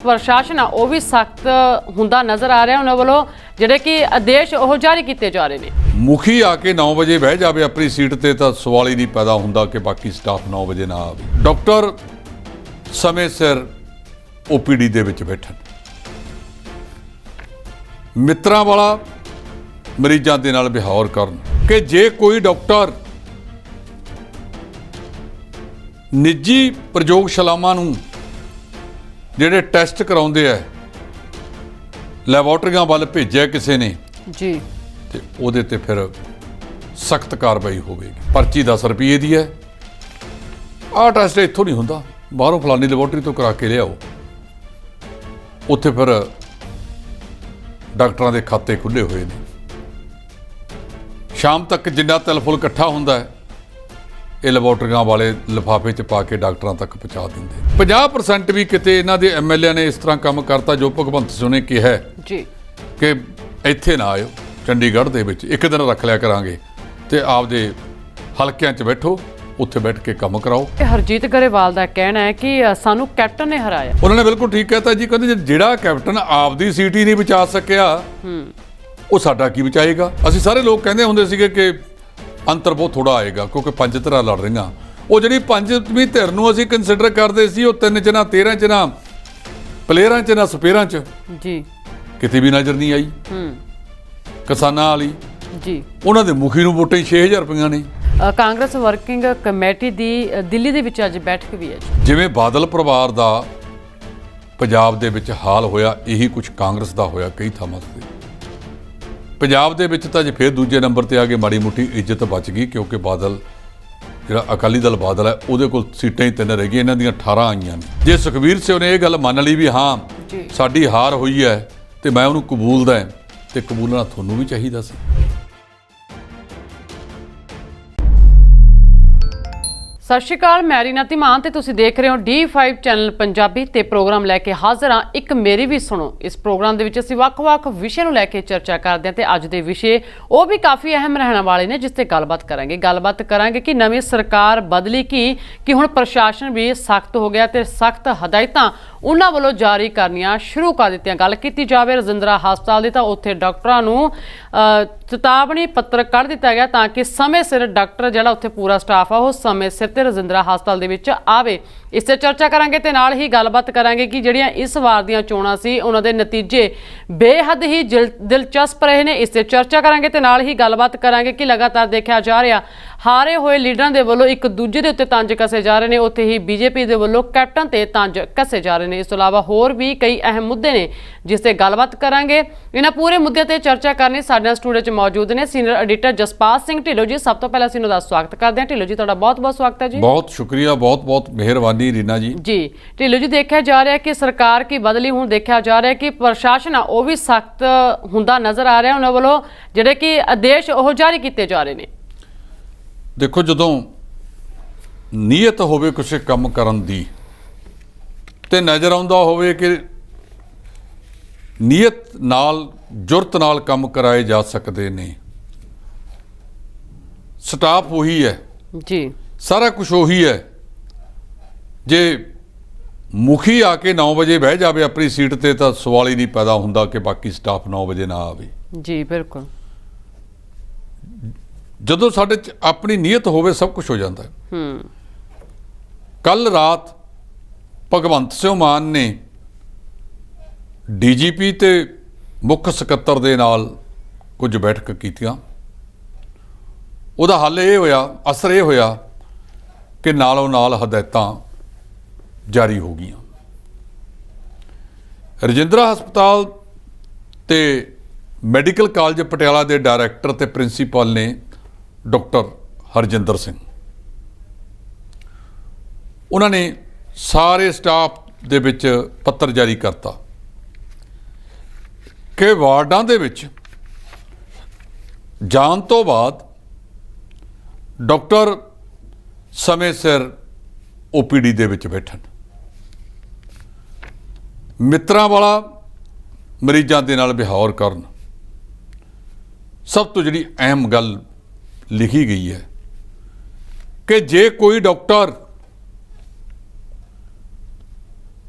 प्रशासन आ भी सख्त हुंदा नज़र आ रहा उन्होंने वालों जिहड़े कि आदेश वो जारी किए जा रहे हैं। मुखी आके 9 बजे बह जाए अपनी सीट ते तो सवाल ही नहीं पैदा होंदा कि बाकी स्टाफ 9 बजे ना आवे। डॉक्टर समय सिर OPD दे विच बैठन, मित्रां वाला मरीजां दे नाल बिहार करन कि जे कोई डॉक्टर निजी प्रयोगशालावां नूं ਜਿਹੜੇ ਟੈਸਟ ਕਰਾਉਂਦੇ ਆ ਲੈਬੋਰਟਰੀਆਂ ਵੱਲ ਭੇਜਿਆ ਕਿਸੇ ਨੇ ਜੀ ਤੇ ਉਹਦੇ ਤੇ ਫਿਰ ਸਖਤ ਕਾਰਵਾਈ ਹੋਵੇਗੀ। ਪਰਚੀ 10 ਰੁਪਏ ਦੀ ਹੈ। ਆਹ ਟੈਸਟ ਇੱਥੋਂ ਨਹੀਂ ਹੁੰਦਾ, ਬਾਹਰੋਂ ਫਲਾਨੀ ਲੈਬੋਰਟਰੀ ਤੋਂ ਕਰਾ ਕੇ ਲਿਆਓ। ਉੱਥੇ ਫਿਰ ਡਾਕਟਰਾਂ ਦੇ ਖਾਤੇ ਖੁੱਲੇ ਹੋਏ ਨੇ। ਸ਼ਾਮ ਤੱਕ ਜਿੰਨਾ ਤਿਲ-ਫੁਲ ਇਕੱਠਾ ਹੁੰਦਾ ਹੈ ਇਹ ਲੈਬੋਰਟਰੀਆਂ ਵਾਲੇ ਲਿਫਾਫੇ 'ਚ ਪਾ ਕੇ ਡਾਕਟਰਾਂ ਤੱਕ ਪਹੁੰਚਾ ਦਿੰਦੇ। 50% ਵੀ ਕਿਤੇ ਇਹਨਾਂ ਦੇ MLA ਨੇ ਇਸ ਤਰ੍ਹਾਂ ਕੰਮ ਕਰਤਾ ਜੋ ਭਗਵੰਤ ਸਿੰਘ ਨੇ ਕਿਹਾ ਜੀ ਕਿ ਇੱਥੇ ਨਾ ਆਇਓ, ਚੰਡੀਗੜ੍ਹ ਦੇ ਵਿੱਚ ਇੱਕ ਦਿਨ ਰੱਖ ਲਿਆ ਕਰਾਂਗੇ ਤੇ ਆਪਦੇ ਹਲਕਿਆਂ 'ਚ ਬੈਠੋ, ਉੱਥੇ ਬੈਠ ਕੇ ਕੰਮ ਕਰਾਓ। ਹਰਜੀਤ ਗਰੇਵਾਲ ਦਾ ਕਹਿਣਾ ਹੈ ਕਿ ਸਾਨੂੰ ਕੈਪਟਨ ਨੇ ਹਰਾਇਆ। ਉਹਨਾਂ ਨੇ ਬਿਲਕੁਲ ਠੀਕ ਕਹਿਤਾ ਜੀ, ਕਹਿੰਦੇ ਜਿਹੜਾ ਕੈਪਟਨ ਆਪਦੀ ਸੀਟ ਹੀ ਨਹੀਂ ਬਚਾ ਸਕਿਆ ਉਹ ਸਾਡਾ ਕੀ ਬਚਾਏਗਾ। ਅਸੀਂ ਸਾਰੇ ਲੋਕ ਕਹਿੰਦੇ ਹੁੰਦੇ ਸੀਗੇ ਕਿ ਅੰਤਰ ਬਹੁਤ ਥੋੜਾ ਆਏਗਾ ਕਿਉਂਕਿ 5 ਧਿਰਾਂ ਲੜ ਰਹੀਆਂ। ਉਹ ਜਿਹੜੀ 5ਵੀਂ ਧਿਰ ਨੂੰ ਅਸੀਂ ਕੰਸੀਡਰ ਕਰਦੇ ਸੀ ਉਹ 3 ਚ ਨਾ 13 ਚ ਨਾ ਪਲੇਅਰਾਂ ਚ ਨਾ ਸਪੇਅਰਾਂ ਚ ਜੀ ਕਿਤੇ ਵੀ ਨਜ਼ਰ ਨਹੀਂ ਆਈ। ਕਿਸਾਨਾਂ ਵਾਲੀ ਜੀ ਉਹਨਾਂ ਦੇ ਮੁਖੀ ਨੂੰ ਵੋਟਾਂ 6000 ਰੁਪਈਆਂ ਨੇ। ਕਾਂਗਰਸ ਵਰਕਿੰਗ ਕਮੇਟੀ ਦੀ ਦਿੱਲੀ ਦੇ ਵਿੱਚ ਅੱਜ ਬੈਠਕ ਵੀ ਹੈ। ਜਿਵੇਂ ਬਾਦਲ ਪਰਿਵਾਰ ਦਾ ਪੰਜਾਬ ਦੇ ਵਿੱਚ ਹਾਲ ਹੋਇਆ, ਇਹੀ ਕੁਝ ਕਾਂਗਰਸ ਦਾ ਹੋਇਆ ਕਈ ਥਾਵਾਂ ਤੇ। ਪੰਜਾਬ ਦੇ ਵਿੱਚ ਤਾਂ ਜੇ ਫਿਰ ਦੂਜੇ ਨੰਬਰ ਤੇ ਆ ਕੇ ਮਾੜੀ ਮੋਟੀ ਇੱਜ਼ਤ ਬਚ ਗਈ ਕਿਉਂਕਿ ਬਾਦਲ ਜਿਹੜਾ ਅਕਾਲੀ ਦਲ ਬਾਦਲ ਹੈ ਉਹਦੇ ਕੋਲ ਸੀਟਾਂ ਹੀ 3 ਰਹਿ ਗਈਆਂ, ਇਹਨਾਂ ਦੀਆਂ 18 ਆਈਆਂ ਨੇ। ਜੇ ਸੁਖਬੀਰ ਸਿੰਘ ਨੇ ਇਹ ਗੱਲ ਮੰਨ ਲਈ ਵੀ ਹਾਂ ਸਾਡੀ ਹਾਰ ਹੋਈ ਹੈ ਤੇ ਮੈਂ ਉਹਨੂੰ ਕਬੂਲਦਾ ਤੇ ਕਬੂਲਣਾ ਤੁਹਾਨੂੰ ਵੀ ਚਾਹੀਦਾ ਸੀ। ਸਤਿ ਸ਼੍ਰੀ ਅਕਾਲ, ਮੈਂ ਰੀਨਾ ਧੀਮਾਨ ਤੇ ਤੁਸੀਂ ਦੇਖ ਰਹੇ ਹੋ D5 ਚੈਨਲ ਪੰਜਾਬੀ ਤੇ ਪ੍ਰੋਗਰਾਮ ਲੈ ਕੇ ਹਾਜ਼ਰ ਹਾਂ ਇੱਕ ਮੇਰੀ ਵੀ ਸੁਣੋ। ਇਸ ਪ੍ਰੋਗਰਾਮ ਦੇ ਵਿੱਚ ਅਸੀਂ ਵੱਖ-ਵੱਖ ਵਿਸ਼ੇ ਨੂੰ ਲੈ ਕੇ ਚਰਚਾ ਕਰਦੇ ਹਾਂ ਤੇ ਅੱਜ ਦੇ ਵਿਸ਼ੇ ਉਹ ਵੀ ਕਾਫੀ ਅਹਿਮ ਰਹਿਣ ਵਾਲੇ ਨੇ ਜਿਸ ਤੇ ਗੱਲਬਾਤ ਕਰਾਂਗੇ ਕਿ ਨਵੀਂ ਸਰਕਾਰ ਬਦਲੀ ਕਿ ਹੁਣ ਪ੍ਰਸ਼ਾਸਨ ਵੀ ਸਖਤ ਹੋ ਗਿਆ ਤੇ ਸਖਤ ਹਦਾਇਤਾਂ ਉਹਨਾਂ ਵੱਲੋਂ ਜਾਰੀ ਕਰਨੀਆਂ ਸ਼ੁਰੂ ਕਰ ਦਿੱਤੀਆਂ। ਗੱਲ ਕੀਤੀ ਜਾਵੇ ਰਜਿੰਦਰਾ ਹਸਪਤਾਲ ਦੀ ਤਾਂ ਉੱਥੇ ਡਾਕਟਰਾਂ ਨੂੰ ਚੇਤਾਵਨੀ ਪੱਤਰ ਕੱਢ ਦਿੱਤਾ ਗਿਆ ਤਾਂ ਕਿ ਸਮੇਂ ਸਿਰ ਡਾਕਟਰ ਜਿਹੜਾ ਉੱਥੇ ਪੂਰਾ ਸਟਾਫ ਆ ਉਹ ਸਮੇਂ ਸਿਰ ਤੇ ਰਜਿੰਦਰਾ ਹਸਪਤਾਲ ਦੇ ਵਿੱਚ ਆਵੇ। ਇਸ ਤੇ ਚਰਚਾ ਕਰਾਂਗੇ ਤੇ ਨਾਲ ਹੀ ਗੱਲਬਾਤ ਕਰਾਂਗੇ ਕਿ ਜਿਹੜੀਆਂ ਇਸ ਵਾਰ ਦੀਆਂ ਚੋਣਾਂ ਸੀ ਉਹਨਾਂ ਦੇ ਨਤੀਜੇ ਬੇਹੱਦ ਹੀ ਦਿਲਚਸਪ ਰਹੇ ਨੇ। ਇਸ ਤੇ ਚਰਚਾ ਕਰਾਂਗੇ ਤੇ ਨਾਲ ਹੀ ਗੱਲਬਾਤ ਕਰਾਂਗੇ ਕਿ ਲਗਾਤਾਰ ਦੇਖਿਆ ਜਾ ਰਿਹਾ ਹਾਰੇ ਹੋਏ ਲੀਡਰਾਂ ਦੇ ਵੱਲੋਂ ਇੱਕ ਦੂਜੇ ਦੇ ਉੱਤੇ ਤੰਜ ਕੱਸੇ ਜਾ ਰਹੇ ਨੇ, ਉੱਥੇ ਹੀ BJP ਦੇ ਵੱਲੋਂ ਕੈਪਟਨ ਤੇ ਤੰਜ ਕੱਸੇ ਜਾ ਰਹੇ ਨੇ। ਇਸ ਤੋਂ ਇਲਾਵਾ ਹੋਰ ਵੀ ਕਈ ਅਹਿਮ ਮੁੱਦੇ ਨੇ ਜਿਸ ਤੇ ਗੱਲਬਾਤ ਕਰਾਂਗੇ। ਇਹਨਾਂ ਪੂਰੇ ਮੁੱਦਿਆਂ ਤੇ ਚਰਚਾ ਕਰਨੀ ਸਾਡੇ ਨਾਲ ਸਟੂਡੀਓ 'ਚ ਮੌਜੂਦ ਨੇ ਸੀਨੀਅਰ ਐਡੀਟਰ ਜਸਪਾਲ ਸਿੰਘ ਢਿੱਲੋਂ ਜੀ। ਸਭ ਤੋਂ ਪਹਿਲਾਂ ਅਸੀਂ ਉਹਨਾਂ ਦਾ ਸਵਾਗਤ ਕਰਦੇ ਹਾਂ। ਢਿੱਲੋਂ ਜੀ ਤੁਹਾਡਾ ਬਹੁਤ-ਬਹੁਤ ਸਵਾਗਤ ਹੈ ਜੀ। ਬਹੁਤ ਸ਼ੁਕਰੀਆ, ਬਹੁਤ-ਬਹੁਤ ਮਿਹਰਬਾਨੀ ਰੀਨਾ ਜੀ। ਜੀ ਢਿੱਲੋਂ ਜੀ, ਦੇਖਿਆ ਜਾ ਰਿਹਾ ਕਿ ਸਰਕਾਰ ਕੀ ਬਦਲੀ, ਹੁਣ ਦੇਖਿਆ ਜਾ ਰਿਹਾ ਕਿ ਪ੍ਰਸ਼ਾਸਨ ਆ ਉਹ ਵੀ ਸਖਤ ਹੁੰਦਾ ਨਜ਼ਰ ਆ ਰਿਹਾ ਉਹਨਾਂ ਵੱਲੋਂ ਜਿਹੜੇ ਕਿ ਆਦੇਸ਼ ਉਹ ਜਾਰੀ ਕੀਤੇ ਜਾ ਰਹੇ ਨੇ। ਦੇਖੋ, ਜਦੋਂ ਨੀਅਤ ਹੋਵੇ ਕਿਸੇ ਕੰਮ ਕਰਨ ਦੀ ਤੇ ਨਜ਼ਰ ਆਉਂਦਾ ਹੋਵੇ ਕਿ ਨੀਅਤ ਨਾਲ ਜੁਰਤ ਨਾਲ ਕੰਮ ਕਰਾਏ ਜਾ ਸਕਦੇ ਨੇ, ਸਟਾਫ ਉਹੀ ਹੈ ਜੀ, ਸਾਰਾ ਕੁਝ ਉਹੀ ਹੈ। ਜੇ ਮੁਖੀ ਆ ਕੇ 9 ਵਜੇ ਬਹਿ ਜਾਵੇ ਆਪਣੀ ਸੀਟ ਤੇ ਤਾਂ ਸਵਾਲ ਹੀ ਨਹੀਂ ਪੈਦਾ ਹੁੰਦਾ ਕਿ ਬਾਕੀ ਸਟਾਫ 9 ਵਜੇ ਨਾ ਆਵੇ। ਜੀ ਬਿਲਕੁਲ, ਜਦੋਂ ਸਾਡੇ 'ਚ ਆਪਣੀ ਨੀਅਤ ਹੋਵੇ ਸਭ ਕੁਝ ਹੋ ਜਾਂਦਾ ਹੈ। ਕੱਲ ਰਾਤ ਭਗਵੰਤ ਸਿੰਘ ਮਾਨ ਨੇ DGP ਤੇ ਮੁੱਖ ਸਕੱਤਰ ਦੇ ਨਾਲ ਕੁਝ ਬੈਠਕ ਕੀਤੀਆਂ। ਉਹਦਾ ਹੱਲ ਇਹ ਹੋਇਆ, ਅਸਰ ਇਹ ਹੋਇਆ ਕਿ ਨਾਲੋਂ ਨਾਲ ਹਦਾਇਤਾਂ ਜਾਰੀ ਹੋ ਗਈਆਂ। ਰਜਿੰਦਰਾ ਹਸਪਤਾਲ ਤੇ ਮੈਡੀਕਲ ਕਾਲਜ ਪਟਿਆਲਾ ਦੇ ਡਾਇਰੈਕਟਰ ਤੇ ਪ੍ਰਿੰਸੀਪਲ ਨੇ ਡਾਕਟਰ ਹਰਜਿੰਦਰ ਸਿੰਘ, ਉਹਨਾਂ ਨੇ ਸਾਰੇ ਸਟਾਫ ਦੇ ਵਿੱਚ ਪੱਤਰ ਜਾਰੀ ਕਰਤਾ ਕਿ ਵਾਰਡਾਂ ਦੇ ਵਿੱਚ ਜਾਣ ਤੋਂ ਬਾਅਦ ਡਾਕਟਰ ਸਮੇਂ ਸਿਰ OPD ਦੇ ਵਿੱਚ ਬੈਠਣ, ਮਿੱਤਰਾਂ ਵਾਲਾ ਮਰੀਜ਼ਾਂ ਦੇ ਨਾਲ ਵਿਹਾਰ ਕਰਨ। ਸਭ ਤੋਂ ਜਿਹੜੀ ਅਹਿਮ ਗੱਲ ਲਿਖੀ ਗਈ ਹੈ ਕਿ ਜੇ ਕੋਈ ਡਾਕਟਰ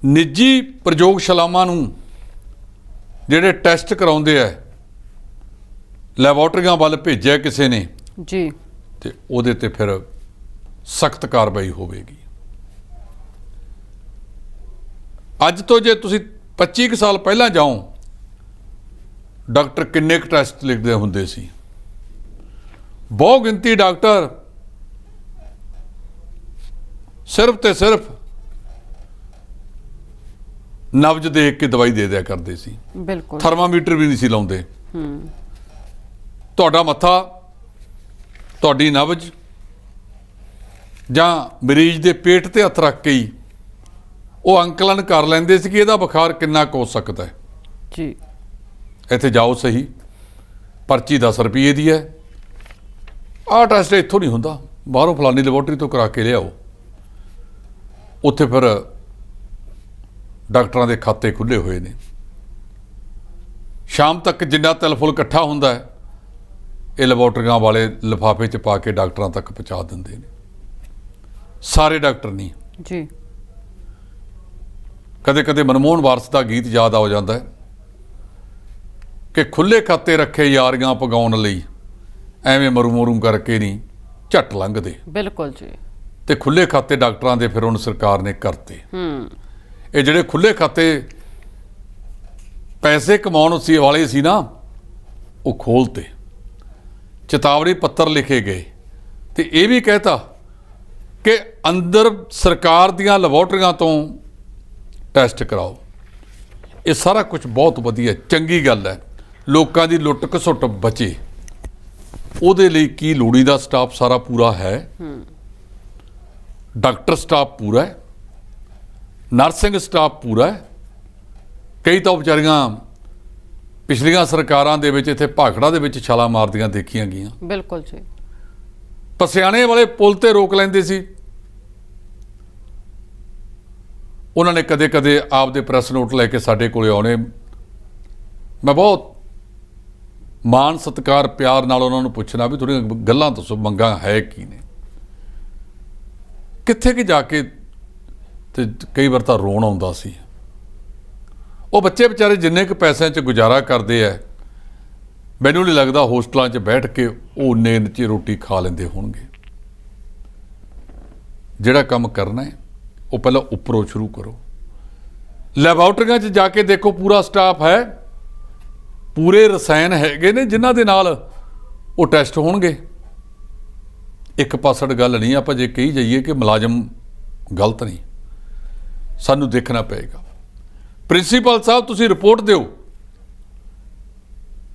ਨਿੱਜੀ ਪ੍ਰਯੋਗਸ਼ਾਲਾਵਾਂ ਨੂੰ ਜਿਹੜੇ ਟੈਸਟ ਕਰਾਉਂਦੇ ਆ ਲੈਬੋਰਟਰੀਆਂ ਵੱਲ ਭੇਜਿਆ ਕਿਸੇ ਨੇ ਜੀ ਤੇ ਉਹਦੇ ਤੇ ਫਿਰ ਸਖਤ ਕਾਰਵਾਈ ਹੋਵੇਗੀ। ਅੱਜ ਤੋਂ ਜੇ ਤੁਸੀਂ 25 ਕੁ ਸਾਲ ਪਹਿਲਾਂ ਜਾਓ, ਡਾਕਟਰ ਕਿੰਨੇ ਕੁ ਟੈਸਟ ਲਿਖਦੇ ਹੁੰਦੇ ਸੀ। ਬਹੁ ਗਿਣਤੀ ਡਾਕਟਰ ਸਿਰਫ ਤੇ ਸਿਰਫ ਨਬਜ਼ ਦੇਖ ਕੇ ਦਵਾਈ ਦੇ ਦਿਆ ਕਰਦੇ ਸੀ। ਬਿਲਕੁਲ ਥਰਮਾਮੀਟਰ ਵੀ ਨਹੀਂ ਸੀ ਲਾਉਂਦੇ। ਤੁਹਾਡਾ ਮੱਥਾ, ਤੁਹਾਡੀ ਨਬਜ਼ ਜਾਂ ਮਰੀਜ਼ ਦੇ ਪੇਟ ਤੇ ਹੱਥ ਰੱਖ ਕੇ ਹੀ ਉਹ ਅੰਕਲਨ ਕਰ ਲੈਂਦੇ ਸੀ ਕਿ ਇਹਦਾ ਬੁਖਾਰ ਕਿੰਨਾ ਕੁ ਹੋ ਸਕਦਾ ਹੈ। ਜੀ ਇੱਥੇ ਜਾਓ ਸਹੀ, ਪਰਚੀ 10 ਰੁਪਏ ਦੀ ਹੈ। ਆਹ ਟੈਸਟ ਇੱਥੋਂ ਨਹੀਂ ਹੁੰਦਾ, ਬਾਹਰੋਂ ਫਲਾਨੀ ਲੈਬੋਰਟਰੀ ਤੋਂ ਕਰਾ ਕੇ ਲਿਆਓ। ਉੱਥੇ ਫਿਰ ਡਾਕਟਰਾਂ ਦੇ ਖਾਤੇ ਖੁੱਲ੍ਹੇ ਹੋਏ ਨੇ। ਸ਼ਾਮ ਤੱਕ ਜਿੰਨਾ ਤਿਲ ਫੁੱਲ ਇਕੱਠਾ ਹੁੰਦਾ ਹੈ, ਇਹ ਲੈਬੋਰਟਰੀਆਂ ਵਾਲੇ ਲਿਫਾਫੇ 'ਚ ਪਾ ਕੇ ਡਾਕਟਰਾਂ ਤੱਕ ਪਹੁੰਚਾ ਦਿੰਦੇ ਨੇ। ਸਾਰੇ ਡਾਕਟਰ ਨਹੀਂ। ਜੀ ਕਦੇ ਕਦੇ ਮਨਮੋਹਨ ਵਾਰਸ ਦਾ ਗੀਤ ਯਾਦ ਆ ਜਾਂਦਾ ਹੈ ਕਿ ਖੁੱਲ੍ਹੇ ਖਾਤੇ ਰੱਖੇ ਯਾਰੀਆਂ ਪਗਾਉਣ ਲਈ, ਐਵੇਂ ਮਰੂ ਕਰਕੇ ਨਹੀਂ ਝੱਟ ਲੰਘਦੇ। ਬਿਲਕੁਲ ਜੀ। ਤੇ ਖੁੱਲ੍ਹੇ ਖਾਤੇ ਡਾਕਟਰਾਂ ਦੇ ਫਿਰ ਹੁਣ ਸਰਕਾਰ ਨੇ ਕਰਤੇ। ਇਹ ਜਿਹੜੇ ਖੁੱਲ੍ਹੇ ਖਾਤੇ ਪੈਸੇ ਕਮਾਉਣ ਵਾਲੇ ਸੀ ਨਾ, ਉਹ ਖੋਲ੍ਹਤੇ। ਚੇਤਾਵਨੀ ਪੱਤਰ ਲਿਖੇ ਗਏ ਤੇ ਇਹ ਵੀ ਕਹਿਤਾ ਕਿ ਅੰਦਰ ਸਰਕਾਰ ਦੀਆਂ ਲੈਬੋਰਟਰੀਆਂ ਤੋਂ ਟੈਸਟ ਕਰਾਓ। ਇਹ ਸਾਰਾ ਕੁਝ ਬਹੁਤ ਵਧੀਆ, ਚੰਗੀ ਗੱਲ ਹੈ। ਲੋਕਾਂ ਦੀ ਲੁੱਟ ਘਸੁੱਟ ਬਚੇ, ਉਹਦੇ ਲਈ ਕੀ ਲੋੜੀਂਦਾ ਸਟਾਫ ਸਾਰਾ ਪੂਰਾ ਹੈ। ਡਾਕਟਰ ਸਟਾਫ ਪੂਰਾ ਹੈ, ਨਰਸਿੰਗ ਸਟਾਫ ਪੂਰਾ ਹੈ। ਕਈ ਤਾਂ ਵਿਚਾਰੀਆਂ ਪਿਛਲੀਆਂ ਸਰਕਾਰਾਂ ਦੇ ਵਿੱਚ ਇੱਥੇ ਭਾਖੜਾ ਦੇ ਵਿੱਚ ਛਾਲਾਂ ਮਾਰਦੀਆਂ ਦੇਖੀਆਂ ਗਈਆਂ। ਬਿਲਕੁਲ ਜੀ। ਪਸਿਆਣੇ ਵਾਲੇ ਪੁਲ ਤੇ ਰੋਕ ਲੈਂਦੇ ਸੀ। ਉਹਨਾਂ ਨੇ ਕਦੇ ਕਦੇ ਆਪਦੇ ਪ੍ਰੈਸ ਨੋਟ ਲੈ ਕੇ ਸਾਡੇ ਕੋਲੇ ਆਉਣੇ। ਮੈਂ ਬਹੁਤ ਮਾਣ ਸਤਿਕਾਰ ਪਿਆਰ ਨਾਲ ਉਹਨਾਂ ਨੂੰ ਪੁੱਛਣਾ ਵੀ ਥੋੜ੍ਹੀਆਂ ਗੱਲਾਂ ਦੱਸੋ, ਮੰਗਾਂ ਹੈ ਕੀ ਨੇ। ਕਿੱਥੇ ਕਿ ਜਾ ਕੇ ਤੇ ਕਈ ਵਾਰ ਤਾਂ ਰੋਣ ਆਉਂਦਾ ਸੀ। ਉਹ ਬੱਚੇ ਵਿਚਾਰੇ ਜਿੰਨੇ ਕੁ ਪੈਸਿਆਂ 'ਚ ਗੁਜ਼ਾਰਾ ਕਰਦੇ ਆ, ਮੈਨੂੰ ਨਹੀਂ ਲੱਗਦਾ ਹੋਸਟਲਾਂ 'ਚ ਬੈਠ ਕੇ ਉਹ ਉਨੇ 'ਚ ਰੋਟੀ ਖਾ ਲੈਂਦੇ ਹੋਣਗੇ। ਜਿਹੜਾ ਕੰਮ ਕਰਨਾ ਹੈ ਉਹ ਪਹਿਲਾਂ ਉੱਪਰੋਂ ਸ਼ੁਰੂ ਕਰੋ। ਲੈਬੋਰਟਰੀਆਂ 'ਚ ਜਾ ਕੇ ਦੇਖੋ, ਪੂਰਾ ਸਟਾਫ ਹੈ, ਪੂਰੇ ਰਸਾਇਣ ਹੈਗੇ ਨੇ ਜਿਨ੍ਹਾਂ ਦੇ ਨਾਲ ਉਹ ਟੈਸਟ ਹੋਣਗੇ। ਇੱਕ ਪਾਸੜ ਗੱਲ ਨਹੀਂ, ਆਪਾਂ ਜੇ ਕਹੀ ਜਾਈਏ ਕਿ ਮੁਲਾਜ਼ਮ ਗਲਤ ਨਹੀਂ, ਸਾਨੂੰ ਦੇਖਣਾ ਪਏਗਾ। ਪ੍ਰਿੰਸੀਪਲ ਸਾਹਿਬ ਤੁਸੀਂ ਰਿਪੋਰਟ ਦਿਓ।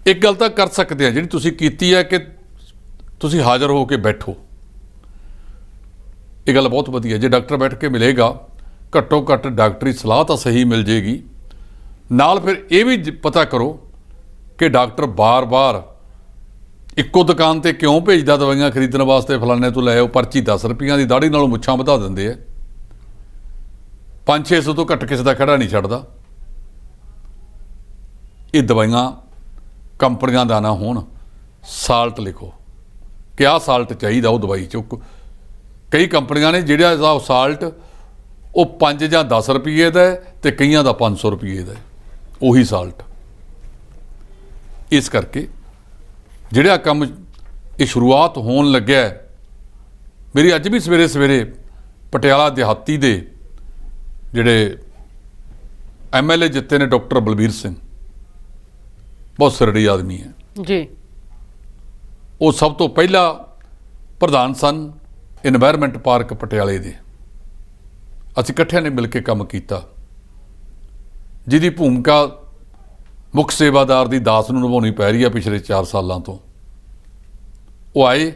ਇੱਕ ਗੱਲ ਤਾਂ ਕਰ ਸਕਦੇ ਆ ਜਿਹੜੀ ਤੁਸੀਂ ਕੀਤੀ ਹੈ ਕਿ ਤੁਸੀਂ ਹਾਜ਼ਰ ਹੋ ਕੇ ਬੈਠੋ। ਇਹ ਗੱਲ ਬਹੁਤ ਵਧੀਆ। ਜੇ ਡਾਕਟਰ ਬੈਠ ਕੇ ਮਿਲੇਗਾ, ਘੱਟੋ ਘੱਟ ਡਾਕਟਰੀ ਸਲਾਹ ਤਾਂ ਸਹੀ ਮਿਲ ਜੇਗੀ। ਨਾਲ ਫਿਰ ਇਹ ਵੀ ਪਤਾ ਕਰੋ ਕਿ ਡਾਕਟਰ ਬਾਰ-ਬਾਰ ਇੱਕੋ ਦੁਕਾਨ ਤੇ ਕਿਉਂ ਭੇਜਦਾ ਦਵਾਈਆਂ ਖਰੀਦਣ ਵਾਸਤੇ, ਫਲਾਣੇ ਤੋਂ ਲੈ ਆਓ। ਪਰਚੀ 10 ਰੁਪਈਆਂ ਦੀ, ਦਾੜੀ ਨਾਲੋਂ ਮੁੱਛਾਂ ਵਧਾ ਦਿੰਦੇ ਆ। 500-600 ਤੋਂ ਘੱਟ ਕਿਸੇ ਦਾ ਖੜਾ ਨਹੀਂ ਛੱਡਦਾ। ਇਹ ਦਵਾਈਆਂ ਕੰਪਨੀਆਂ ਦਾ ਨਾ ਹੋਣ, ਸਾਲਟ ਲਿਖੋ ਕਿ ਆਹ ਸਾਲਟ ਚਾਹੀਦਾ ਉਹ ਦਵਾਈ 'ਚ। ਕਈ ਕੰਪਨੀਆਂ ਨੇ ਜਿਹੜਾ ਸਾਲਟ ਉਹ 5 ਜਾਂ 10 ਰੁਪਏ ਦਾ ਤੇ ਕਈਆਂ ਦਾ 500 ਰੁਪਏ ਦਾ, ਉਹੀ ਸਾਲਟ। ਇਸ ਕਰਕੇ ਜਿਹੜਾ ਕੰਮ ਇਹ ਸ਼ੁਰੂਆਤ ਹੋਣ ਲੱਗਿਆ, ਮੇਰੀ ਅੱਜ ਵੀ ਸਵੇਰੇ ਸਵੇਰੇ ਪਟਿਆਲਾ ਦਿਹਾਤੀ ਦੇ ਜਿਹੜੇ MLA ਜਿੱਤੇ ਨੇ, ਡਾਕਟਰ ਬਲਬੀਰ ਸਿੰਘ, ਬਹੁਤ ਸਰੜੀ ਆਦਮੀ ਹੈ ਜੀ। ਉਹ ਸਭ ਤੋਂ ਪਹਿਲਾ ਪ੍ਰਧਾਨ ਸਨ ਇਨਵਾਇਰਮੈਂਟ ਪਾਰਕ ਪਟਿਆਲੇ ਦੇ। ਅਸੀਂ ਇਕੱਠਿਆਂ ਨੇ ਮਿਲ ਕੇ ਕੰਮ ਕੀਤਾ, ਜਿਹਦੀ ਭੂਮਿਕਾ ਮੁੱਖ ਸੇਵਾਦਾਰ ਦੀ ਦਾਸ ਨੂੰ ਨਿਭਾਉਣੀ ਪੈ ਰਹੀ ਹੈ ਪਿਛਲੇ 4 ਸਾਲਾਂ ਤੋਂ। ਉਹ ਆਏ,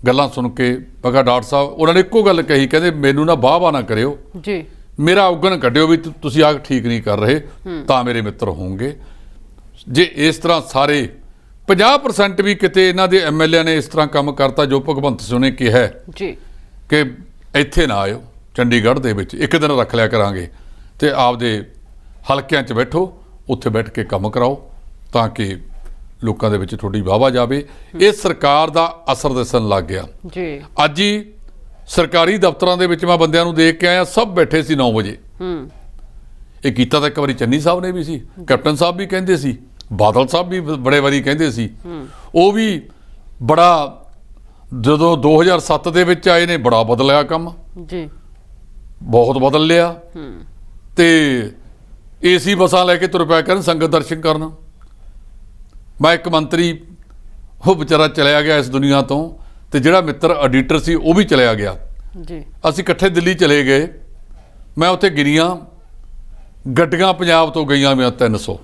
ਗੱਲਾਂ ਸੁਣ ਕੇ ਮੈਂ ਕਿਹਾ ਡਾਕਟਰ ਸਾਹਿਬ, ਉਹਨਾਂ ਨੇ ਇੱਕੋ ਗੱਲ ਕਹੀ, ਕਹਿੰਦੇ ਮੈਨੂੰ ਨਾ ਵਾਹ ਨਾ ਕਰਿਓ ਜੀ, ਮੇਰਾ ਉਗਣ ਕੱਢਿਓ ਵੀ ਤੁਸੀਂ ਆਹ ਠੀਕ ਨਹੀਂ ਕਰ ਰਹੇ ਤਾਂ ਮੇਰੇ ਮਿੱਤਰ ਹੋਣਗੇ। ਜੇ ਇਸ ਤਰ੍ਹਾਂ ਸਾਰੇ 50% ਵੀ ਕਿਤੇ ਇਹਨਾਂ ਦੇ MLA ਨੇ ਇਸ ਤਰ੍ਹਾਂ ਕੰਮ ਕਰਤਾ ਜੋ ਭਗਵੰਤ ਸਿੰਘ ਨੇ ਕਿਹਾ ਜੀ ਕਿ ਇੱਥੇ ਨਾ ਆਇਓ, ਚੰਡੀਗੜ੍ਹ ਦੇ ਵਿੱਚ ਇੱਕ ਦਿਨ ਰੱਖ ਲਿਆ ਕਰਾਂਗੇ ਤੇ ਆਪਦੇ ਹਲਕਿਆਂ 'ਚ ਬੈਠੋ, ਉੱਥੇ ਬੈਠ ਕੇ ਕੰਮ ਕਰਾਓ ਤਾਂ ਕਿ ਲੋਕਾਂ ਦੇ ਵਿੱਚ ਤੁਹਾਡੀ ਵਾਹਵਾ ਜਾਵੇ। ਇਹ ਸਰਕਾਰ ਦਾ ਅਸਰ ਦਿਸਣ ਲੱਗ ਗਿਆ ਜੀ। ਅੱਜ ਹੀ ਸਰਕਾਰੀ ਦਫ਼ਤਰਾਂ ਦੇ ਵਿੱਚ ਮੈਂ ਬੰਦਿਆਂ ਨੂੰ ਦੇਖ ਕੇ ਆਇਆ, ਸਭ ਬੈਠੇ ਸੀ 9 ਵਜੇ। ਇਹ ਕੀਤਾ ਤਾਂ ਇੱਕ ਵਾਰੀ ਚੰਨੀ ਸਾਹਿਬ ਨੇ ਵੀ ਸੀ, ਕੈਪਟਨ ਸਾਹਿਬ ਵੀ ਕਹਿੰਦੇ ਸੀ, ਬਾਦਲ ਸਾਹਿਬ ਵੀ ਬੜੇ ਵਾਰੀ ਕਹਿੰਦੇ ਸੀ। ਉਹ ਵੀ ਬੜਾ ਜਦੋਂ 2007 ਦੇ ਵਿੱਚ ਆਏ ਨੇ ਬੜਾ ਬਦਲਿਆ ਕੰਮ ਜੀ, ਬਹੁਤ ਬਦਲ ਲਿਆ। ਤੇ ਏਸੀ ਬੱਸਾਂ ਲੈ ਕੇ ਤੁਰ ਪਿਆ ਕਰਨ ਸੰਗਤ ਦਰਸ਼ਨ ਕਰਨ। ਮੈਂ ਇੱਕ ਮੰਤਰੀ ਉਹ ਵਿਚਾਰਾ ਚਲਿਆ ਗਿਆ ਇਸ ਦੁਨੀਆ ਤੋਂ, ਤੇ ਜਿਹੜਾ ਮਿੱਤਰ ਐਡੀਟਰ ਸੀ ਉਹ ਵੀ ਚਲਿਆ ਗਿਆ ਜੀ। ਅਸੀਂ ਇਕੱਠੇ ਦਿੱਲੀ ਚਲੇ ਗਏ। ਮੈਂ ਉੱਥੇ ਗਿਣੀਆਂ ਗੱਡੀਆਂ ਪੰਜਾਬ ਤੋਂ ਗਈਆਂ ਮੈਂ 300।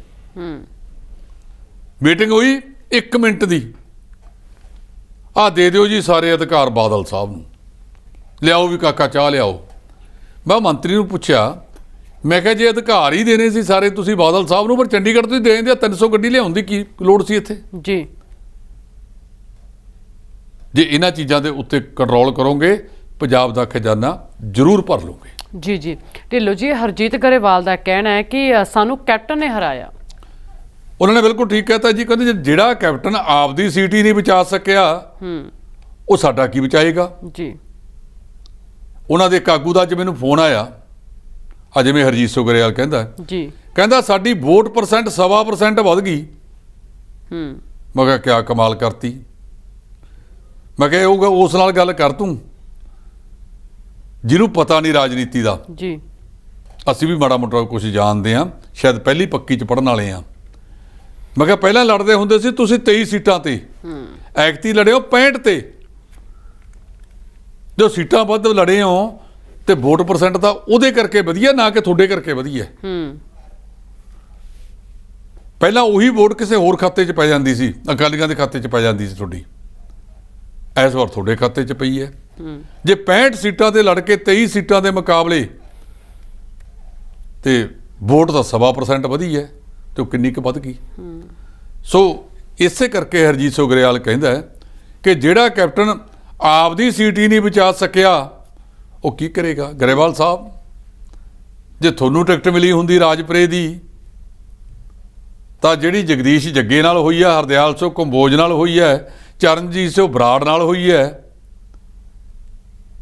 ਮੀਟਿੰਗ ਹੋਈ 1 ਮਿੰਟ ਦੀ, ਆਹ ਦੇ ਦਿਓ ਜੀ ਸਾਰੇ ਅਧਿਕਾਰ ਬਾਦਲ ਸਾਹਿਬ ਨੂੰ, ਲਿਆਓ ਵੀ ਕਾਕਾ ਚਾਹ ਲਿਆਓ। ਮੈਂ ਮੰਤਰੀ ਨੂੰ ਪੁੱਛਿਆ, ਮੈਂ ਕਿਹਾ ਜੇ ਅਧਿਕਾਰ ਹੀ ਦੇਣੇ ਸੀ ਸਾਰੇ ਤੁਸੀਂ ਬਾਦਲ ਸਾਹਿਬ ਨੂੰ, ਪਰ ਚੰਡੀਗੜ੍ਹ ਤੋਂ ਹੀ ਦੇ ਦਿੰਦੇ, 300 ਗੱਡੀ ਲਿਆਉਣ ਦੀ ਕੀ ਲੋੜ ਸੀ ਇੱਥੇ? ਜੀ, ਜੇ ਇਹਨਾਂ ਚੀਜ਼ਾਂ ਦੇ ਉੱਤੇ ਕੰਟਰੋਲ ਕਰੋਗੇ ਪੰਜਾਬ ਦਾ ਖਜ਼ਾਨਾ ਜ਼ਰੂਰ ਭਰ ਲਓਗੇ। ਜੀ ਜੀ। ਢਿੱਲੋਂ ਜੀ, ਹਰਜੀਤ ਗਰੇਵਾਲ ਦਾ ਕਹਿਣਾ ਹੈ ਕਿ ਸਾਨੂੰ ਕੈਪਟਨ ਨੇ ਹਰਾਇਆ। ਉਹਨਾਂ ਨੇ ਬਿਲਕੁਲ ਠੀਕ ਕਹਿਤਾ ਜੀ, ਕਹਿੰਦੇ ਜਿਹੜਾ ਕੈਪਟਨ ਆਪਦੀ ਸੀਟ ਹੀ ਨਹੀਂ ਬਚਾ ਸਕਿਆ ਉਹ ਸਾਡਾ ਕੀ ਬਚਾਏਗਾ ਜੀ। ਉਹਨਾਂ ਦੇ ਇੱਕ ਆਗੂ ਦਾ ਅੱਜ ਮੈਨੂੰ ਫੋਨ ਆਇਆ, ਜਿਵੇਂ ਹਰਜੀਤ ਸਿੰਘ ਗਰੇਵਾਲ ਕਹਿੰਦਾ ਜੀ, ਕਹਿੰਦਾ ਸਾਡੀ ਵੋਟ % 1.25% ਵੱਧ ਗਈ। ਮੈਂ ਕਿਹਾ ਕਿਆ ਕਮਾਲ ਕਰਤੀ। ਮੈਂ ਕਿਹਾ ਉਸ ਨਾਲ ਗੱਲ ਕਰ ਤੂੰ ਜਿਹਨੂੰ ਪਤਾ ਨਹੀਂ ਰਾਜਨੀਤੀ ਦਾ। ਜੀ, ਅਸੀਂ ਵੀ ਮਾੜਾ ਮੋਟਾ ਕੁਛ ਜਾਣਦੇ ਹਾਂ, ਸ਼ਾਇਦ ਪਹਿਲੀ ਪੱਕੀ 'ਚ ਪੜ੍ਹਨ ਵਾਲੇ ਹਾਂ। ਮੈਂ ਕਿਹਾ ਪਹਿਲਾਂ ਲੜਦੇ ਹੁੰਦੇ ਸੀ ਤੁਸੀਂ 23 ਸੀਟਾਂ ਤੇ, ਐਕਤੀ ਲੜੇ ਹੋ 65 ਤੇ। ਜੋ ਸੀਟਾਂ ਵੱਧ ਲੜੇ ਹੋ ਤੇ ਵੋਟ % ਤਾਂ ਉਹਦੇ ਕਰਕੇ ਵਧੀਆ, ਨਾ ਕਿ ਤੁਹਾਡੇ ਕਰਕੇ ਵਧੀਆ। ਪਹਿਲਾਂ ਉਹੀ ਵੋਟ ਕਿਸੇ ਹੋਰ ਖਾਤੇ 'ਚ ਪੈ ਜਾਂਦੀ ਸੀ, ਅਕਾਲੀਆਂ ਦੇ ਖਾਤੇ 'ਚ ਪੈ ਜਾਂਦੀ ਸੀ ਤੁਹਾਡੀ, ਇਸ ਵਾਰ ਤੁਹਾਡੇ ਖਾਤੇ 'ਚ ਪਈ ਹੈ। ਜੇ 65 ਸੀਟਾਂ ਤੇ ਲੜ ਕੇ 23 ਸੀਟਾਂ ਦੇ ਮੁਕਾਬਲੇ ਤੇ ਵੋਟ ਤਾਂ 1.25% ਵਧੀ ਹੈ, ਤੇ ਉਹ ਕਿੰਨੀ ਕੁ ਵੱਧ ਗਈ। ਸੋ ਇਸੇ ਕਰਕੇ ਹਰਜੀਤ ਸਿੰਘ ਗਰੇਵਾਲ ਕਹਿੰਦਾ ਕਿ ਜਿਹੜਾ ਕੈਪਟਨ ਆਪਦੀ ਸੀਟ ਹੀ ਨਹੀਂ ਬਚਾ ਸਕਿਆ ਉਹ ਕੀ ਕਰੇਗਾ। ਗਰੇਵਾਲ ਸਾਹਿਬ, ਜੇ ਤੁਹਾਨੂੰ ਟਿਕਟ ਮਿਲੀ ਹੁੰਦੀ ਰਾਜਪੁਰੇ ਦੀ, ਤਾਂ ਜਿਹੜੀ ਜਗਦੀਸ਼ ਜੱਗੇ ਨਾਲ ਹੋਈ ਹੈ, ਹਰਦਿਆਲ ਸਿੰਘ ਕੰਬੋਜ ਨਾਲ ਹੋਈ ਹੈ, ਚਰਨਜੀਤ ਸਿੰਘ ਬਰਾੜ ਨਾਲ ਹੋਈ ਹੈ,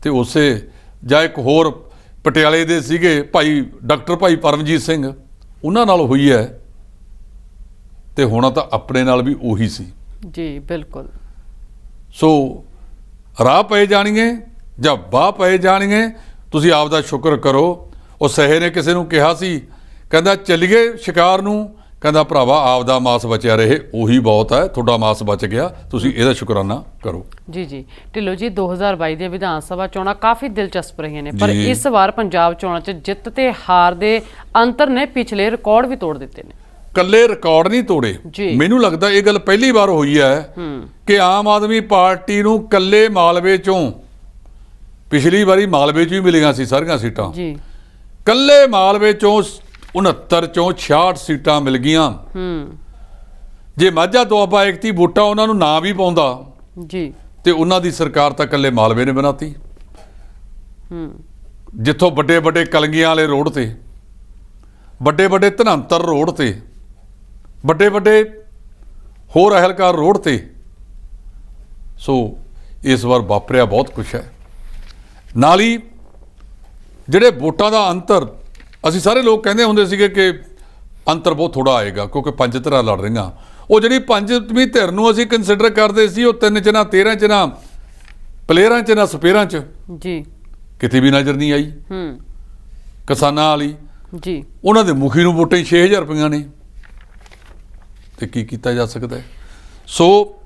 ਤੇ ਉਸੇ ਜਾਂ ਇੱਕ ਹੋਰ ਪਟਿਆਲੇ ਦੇ ਸੀਗੇ ਡਾਕਟਰ ਭਾਈ ਪਰਮਜੀਤ ਸਿੰਘ, ਉਹਨਾਂ ਨਾਲ ਹੋਈ ਹੈ, ਤੇ ਹੋਣਾ ਤਾਂ ਆਪਣੇ ਨਾਲ ਵੀ ਉਹੀ ਸੀ। ਜੀ ਬਿਲਕੁਲ। ਸੋ ਰਾਹ ਪਏ ਜਾਣਗੇ ਜਾਂ ਬਾਹ ਪਏ ਜਾਣਗੇ, ਤੁਸੀਂ ਆਪ ਦਾ ਸ਼ੁਕਰ ਕਰੋ। ਉਹ ਸਹੇ ਨੇ ਕਿਸੇ ਨੂੰ ਕਿਹਾ ਸੀ, ਕਹਿੰਦਾ ਚੱਲੀਏ ਸ਼ਿਕਾਰ ਨੂੰ, ਕਹਿੰਦਾ ਭਰਾਵਾ ਆਪਦਾ ਮਾਸ ਬਚਿਆ ਰਹੇ ਉਹੀ ਬਹੁਤ ਹੈ, ਤੁਹਾਡਾ ਮਾਸ ਬਚ ਗਿਆ, ਤੁਸੀਂ ਇਹਦਾ ਸ਼ੁਕਰਾਨਾ ਕਰੋ। ਜੀ ਜੀ। ਢਿੱਲੋਂ ਜੀ, 2022 ਦੀਆਂ ਵਿਧਾਨ ਸਭਾ ਚੋਣਾਂ ਕਾਫੀ ਦਿਲਚਸਪ ਰਹੀਆਂ ਨੇ, ਪਰ ਇਸ ਵਾਰ ਪੰਜਾਬ ਚੋਣਾਂ 'ਚ ਜਿੱਤ ਤੇ ਹਾਰ ਦੇ ਅੰਤਰ ਨੇ ਪਿਛਲੇ ਰਿਕਾਰਡ ਵੀ ਤੋੜ ਦਿੱਤੇ ਨੇ। ਕੱਲੇ ਰਿਕਾਰਡ ਨਹੀਂ ਤੋੜੇ, ਮੈਨੂੰ ਲੱਗਦਾ ਇਹ ਗੱਲ ਪਹਿਲੀ ਵਾਰ ਹੋਈ ਹੈ ਕਿ ਆਮ ਆਦਮੀ ਪਾਰਟੀ ਨੂੰ ਕੱਲੇ ਮਾਲਵੇ ਚੋਂ, ਪਿਛਲੀ ਵਾਰੀ ਮਾਲਵੇ 'ਚ ਵੀ ਮਿਲੀਆਂ ਸੀ ਸਾਰੀਆਂ ਸੀਟਾਂ, ਕੱਲੇ ਮਾਲਵੇ ਚੋਂ 69 ਚੋਂ 66 ਸੀਟਾਂ ਮਿਲ ਗਈਆਂ। ਜੇ ਮਾਝਾ ਦੁਆਬਾ ਐਕਤੀ ਵੋਟਾਂ ਉਹਨਾਂ ਨੂੰ ਨਾ ਵੀ ਪਾਉਂਦਾ ਤੇ ਉਹਨਾਂ ਦੀ ਸਰਕਾਰ ਤਾਂ ਕੱਲੇ ਮਾਲਵੇ ਨੇ ਬਣਾਤੀ। ਜਿੱਥੋਂ ਵੱਡੇ ਵੱਡੇ ਕਲੰਗੀਆਂ ਵਾਲੇ ਰੋਡ ਤੇ, ਵੱਡੇ ਵੱਡੇ ਧਨੰਤਰ ਰੋਡ ਤੇ, ਵੱਡੇ ਵੱਡੇ ਹੋਰ ਅਹਿਲਕਾਰ ਰੋਡ ਤੇ। ਸੋ ਇਸ ਵਾਰ ਵਾਪਰਿਆ ਬਹੁਤ ਕੁਛ ਹੈ। ਨਾਲ ਹੀ ਜਿਹੜੇ ਵੋਟਾਂ ਦਾ ਅੰਤਰ, ਅਸੀਂ ਸਾਰੇ ਲੋਕ ਕਹਿੰਦੇ ਹੁੰਦੇ ਸੀਗੇ ਕਿ ਅੰਤਰ ਬਹੁਤ ਥੋੜਾ ਆਏਗਾ ਕਿਉਂਕਿ 5 ਧਿਰਾਂ ਲੜ ਰਹੀਆਂ। ਉਹ ਜਿਹੜੀ 5ਵੀਂ ਧਿਰ ਨੂੰ ਅਸੀਂ ਕੰਸੀਡਰ ਕਰਦੇ ਸੀ, ਉਹ 3 ਚ ਨਾ 13 ਚ ਨਾ ਪਲੇਅਰਾਂ ਚ ਨਾ ਸਪੇਅਰਾਂ ਚ ਕਿਤੇ ਵੀ ਨਜ਼ਰ ਨਹੀਂ ਆਈ। ਕਿਸਾਨਾਂ ਵਾਲੀ ਉਹਨਾਂ ਦੇ ਮੁਖੀ ਨੂੰ ਵੋਟਾਂ 6000 ਰੁਪਈਆਂ ਨੇ, ਤੇ ਕੀ ਕੀਤਾ ਜਾ ਸਕਦਾ ਹੈ। ਸੋ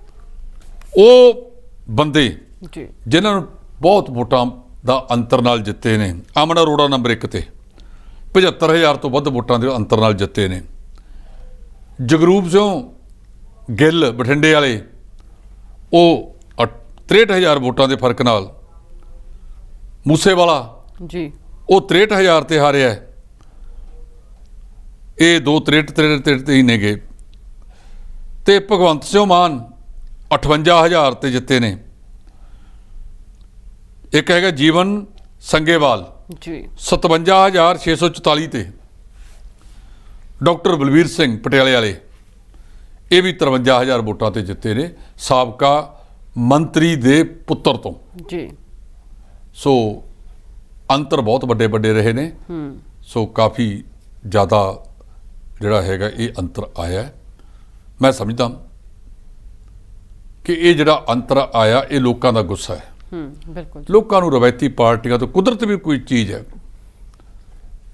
ਉਹ ਬੰਦੇ ਜਿਨ੍ਹਾਂ ਨੂੰ ਬਹੁਤ ਵੋਟਾਂ ਦਾ ਅੰਤਰ ਨਾਲ ਜਿੱਤੇ ਨੇ, ਅਮਨ ਅਰੋੜਾ ਨੰਬਰ 1 ਤੇ 75000 ਤੋਂ ਵੱਧ ਵੋਟਾਂ ਦੇ ਅੰਤਰ ਨਾਲ ਜਿੱਤੇ ਨੇ। ਜਗਰੂਪ ਸਿੰਘ ਗਿੱਲ ਬਠਿੰਡੇ ਵਾਲੇ, ਉਹ 63000 ਵੋਟਾਂ ਦੇ ਫਰਕ ਨਾਲ। ਮੂਸੇਵਾਲਾ ਉਹ 63000 ਤੇ ਹਾਰਿਆ। ਇਹ 63 ਹੀ ਨੇਗੇ। ਤੇ ਭਗਵੰਤ ਸਿੰਘ ਮਾਨ 58000 ਤੇ ਜਿੱਤੇ ਨੇ। ਇੱਕ ਹੈਗਾ ਜੀਵਨ ਸੰਗੇਵਾਲ 57644 ਤੇ। ਡਾਕਟਰ ਬਲਵੀਰ ਸਿੰਘ ਪਟਿਆਲੇ ਵਾਲੇ, ਇਹ ਵੀ 53000 ਵੋਟਾਂ ਤੇ ਜਿੱਤੇ ਨੇ, ਸਾਬਕਾ ਮੰਤਰੀ ਦੇ ਪੁੱਤਰ ਤੋਂ। ਸੋ ਅੰਤਰ ਬਹੁਤ ਵੱਡੇ ਵੱਡੇ ਰਹੇ ਨੇ। ਸੋ ਕਾਫੀ ज़्यादा ਜਿਹੜਾ ਹੈਗਾ ਇਹ ਅੰਤਰ ਆਇਆ ਹੈ। ਮੈਂ ਸਮਝਦਾ ਕਿ ਇਹ ਜਿਹੜਾ ਅੰਤਰ ਆਇਆ ਇਹ ਲੋਕਾਂ ਦਾ ਗੁੱਸਾ ਹੈ। ਬਿਲਕੁਲ। ਲੋਕਾਂ ਨੂੰ ਰਵਾਇਤੀ ਪਾਰਟੀਆਂ ਤੋਂ, ਕੁਦਰਤ ਵੀ ਕੋਈ ਚੀਜ਼ ਹੈ,